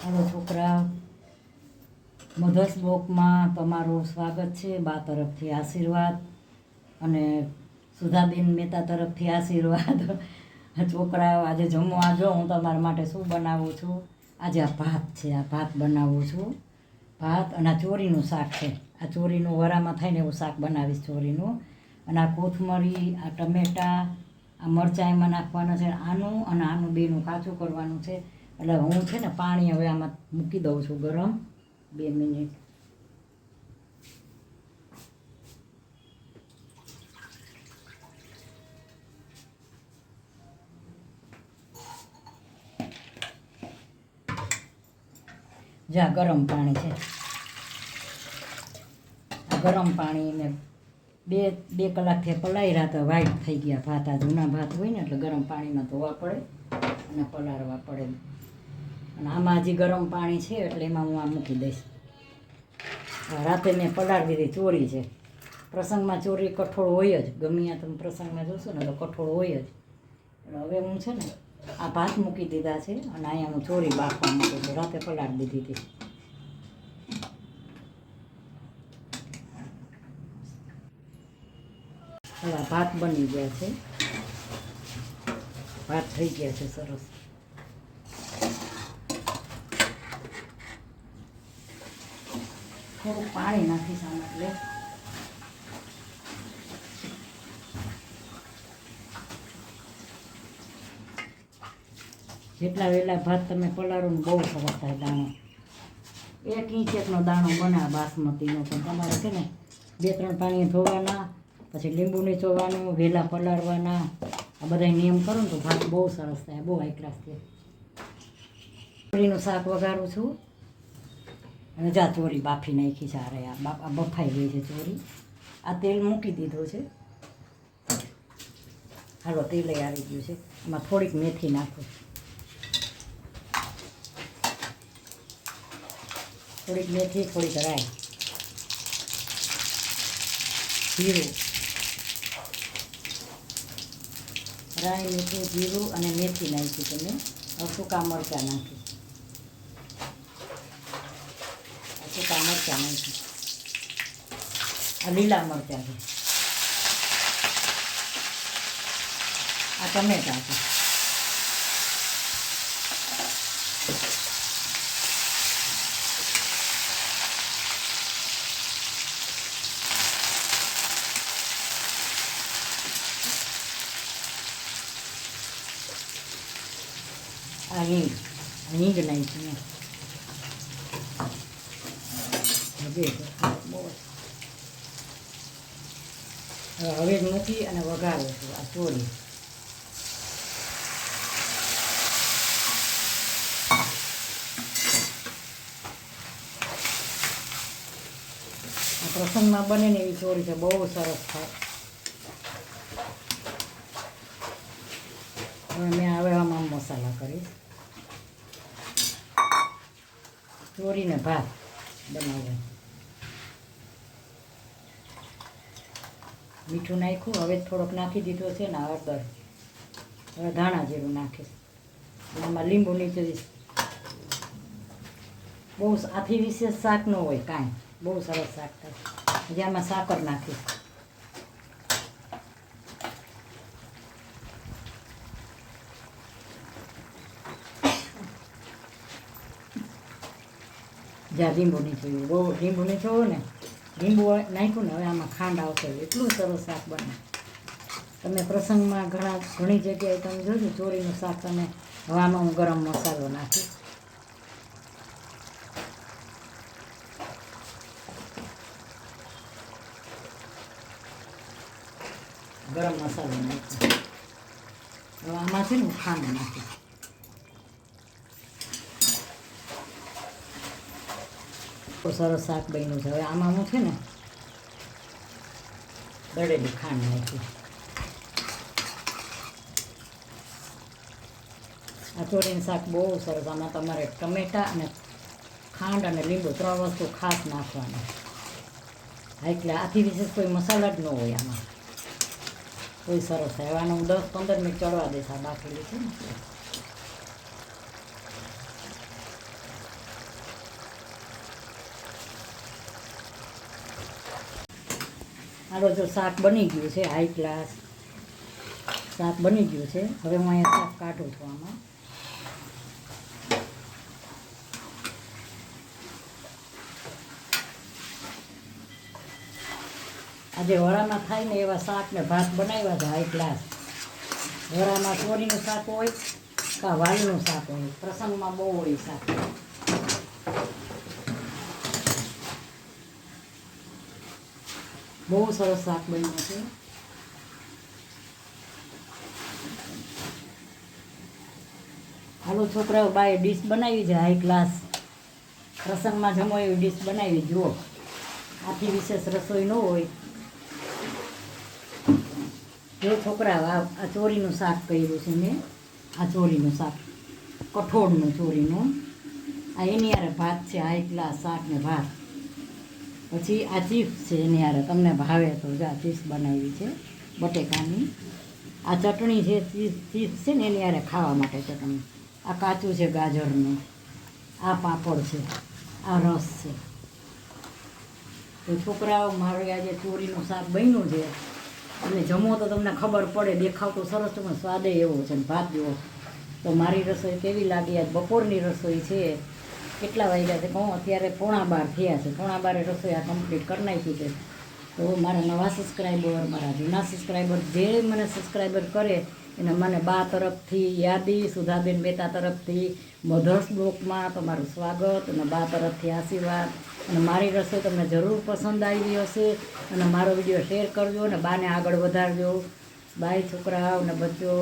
Hello છોકરા, mothers બ્લોકમાં તમારું સ્વાગત છે. બા તરફથી આશીર્વાદ અને સુધાબેન મહેતા તરફથી આશીર્વાદ. છોકરાઓ, આજે જમવા જો હું તમારા માટે શું બનાવું છું. આજે આ ભાત છે, આ ભાત બનાવું છું. ભાત અને આ ચોરીનું શાક છે. આ ચોરીનું વરામાં થાય ને એવું શાક બનાવીશ, ચોરીનું. અને આ કોથમરી, આ ટમેટાં, આ મરચાં એમાં નાખવાના છે. આનું અને આનું બેનું કાચું કરવાનું છે. એટલે હું છે ને પાણી હવે આમાં મૂકી દઉં છું ગરમ. 2 મિનિટ. જા ગરમ પાણી છે. આ ગરમ પાણી મેં બે કલાકથી પલાળ્યા તો વ્હાઈટ થઈ ગયા ભાત. આ જૂના ભાત હોય ને એટલે ગરમ પાણીમાં ધોવા પડે અને પલાળવા પડે. અને આમાં હજી ગરમ પાણી છે એટલે એમાં હું આ મૂકી દઈશ. રાતે મેં પલાળી દીધી ચોરી છે. પ્રસંગમાં ચોરી કઠોળ હોય જ, ગમે ત્યાં તમે પ્રસંગમાં જોશો ને તો કઠોળ હોય જ. એટલે હવે હું છે ને આ ભાત મૂકી દીધા છે અને અહીંયા હું ચોરી બાફવા મૂકું છું. રાતે પલાળી દીધી હતી. હવે ભાત બની ગયા છે. ભાત થઈ ગયા છે સરસ. થોડું પાણી નાખીશ આમાં એટલે જેટલા વહેલા ભાત તમે પલાળો ને બહુ સરસ થાય દાણો. 1 ઇંચ એકનો દાણો બને બાસમતીનો. પણ તમારે છે ને 2-3 પાણી ધોવાના, પછી લીંબુ નીચોવાનું, વહેલા પલાળવાના, આ બધા નિયમ કરો ને તો ભાત બહુ સરસ થાય, બહુ હાઈ ક્લાસ થાય. ચોરીનું શાક વઘારું છું અને જા ચોરી બાફી નાખી છે. અરે આ બફાઈ ગઈ છે ચોરી. આ તેલ મૂકી દીધું છે. હાલો, તેલ આવી ગયું છે. એમાં થોડીક મેથી નાખું, થોડીક મેથી, થોડીક રાઈ, જીરું, રાઈ, મીઠું, જીરું અને મેથી નાખી તમે. હવે સૂકા મરચાં નાખી, સૂકા મરચાં નાખી. આ લીલા મરચાં છે. આ ટમેટાં છે. આ હિંગ નાખી. હવે મૂકી અને વઘારું છું આ ચોરી. આ પ્રસંગમાં બને ને એવી ચોરી છે, બહુ સરસ થાય. હવે મેં આમાં મસાલા કરીશ. ચોરીને ભાત બનાવ્યા. મીઠું નાખ્યું, હવે થોડોક નાખી દીધો છે ને હળદર. હવે ધાણા જીરું નાખીશ. આમાં લીંબુ નીચે દઈશ. બહુ આથી વિશેષ શાક ન હોય કાંઈ, બહુ સરસ શાક થાય. હજી આમાં સાકર નાખીશ. જ્યાં લીંબુ નીચોયું, બહુ લીંબુ નીચોવું ને, લીંબુ નાખ્યું ને હવે આમાં ખાંડ આવશે. એટલું સરસ શાક બને. તમે પ્રસંગમાં ઘણી જગ્યાએ તમે જોજો ચોરીનું શાક. તમે હવે આમાં હું ગરમ મસાલો નાખીશ. ગરમ મસાલો નાખીશ. હવે આમાં છે ને હું ખાંડ નાખીશ. સરસ શાક બન્યું છે. હવે આમાં હું છે ને દળેલી ખાંડ નાખી. આ ચોરીનું શાક બહુ સરસ. આમાં તમારે ટમેટાં અને ખાંડ અને લીંબુ 3 વસ્તુ ખાસ નાખવાની. એટલે આથી વિશેષ કોઈ મસાલા જ ન હોય આમાં. કોઈ સરસ થાય. આને હું 10-15 મિનિટ ચડવા દઈશ. આ બાફેલી છે ને હાલો જો શાક બની ગયું છે, હાઈ ક્લાસ શાક બની ગયું છે. હવે હું અહીંયા શાક કાઢું છું. આમાં આજે વરામાં થાય ને એવા શાક ને ભાત બનાવ્યા છે હાઈ ક્લાસ. વરામાં ચોરીનું શાક હોય કાં વાલનું શાક હોય, પ્રસંગમાં બહુ હોય શાક. બહુ સરસ શાક બન્યું છે. હાલો છોકરાઓ, બાએ ડીશ બનાવી છે હાઈ ક્લાસ. પ્રસંગમાં જમો એવી ડીશ બનાવી. જુઓ, આથી વિશેષ રસોઈ ન હોય. જો છોકરા, આ ચોરીનું શાક કર્યું છે મેં. આ ચોરીનું શાક, કઠોળનું ચોરીનું. આ એની યારે ભાત છે, હાઈ ક્લાસ શાક ને ભાત. પછી આ ચિપ્સ છે એની યારે, તમને ભાવે તો જો આ ચિપ્સ બનાવી છે બટેકાની. આ ચટણી છે, ચિપ્સ છે ને એની યારે ખાવા માટે ચટણી. આ કાચું છે ગાજરનું. આ પાપડ છે, આ રસ છે. તો છોકરાઓ, મારે આજે ચોરીનું શાક બન્યું છે. અને જમો તો તમને ખબર પડે. દેખાવ તો સરસ, પણ સ્વાદે એવો છે ને ભાત એવો. તો મારી રસોઈ કેવી લાગી? આજ બપોરની રસોઈ છે. કેટલા વાગ્યા છે કહું? અત્યારે 11:15 થયા છે. 11:15 રસોઈ આ કમ્પ્લીટ કરી નાખી છે. તો મારા નવા સબસ્ક્રાઈબર, મારા જૂના સબસ્ક્રાઈબર, જે મને સબસ્ક્રાઈબર કરે એને મને બા તરફથી યાદી, સુધાબેન મહેતા તરફથી મધર્સ બ્લોકમાં તમારું સ્વાગત અને બા તરફથી આશીર્વાદ. અને મારી રસોઈ તમને જરૂર પસંદ આવી હશે અને મારો વિડીયો શેર કરજો અને બાને આગળ વધારજો. બાય છોકરાઓ ને બચ્ચો.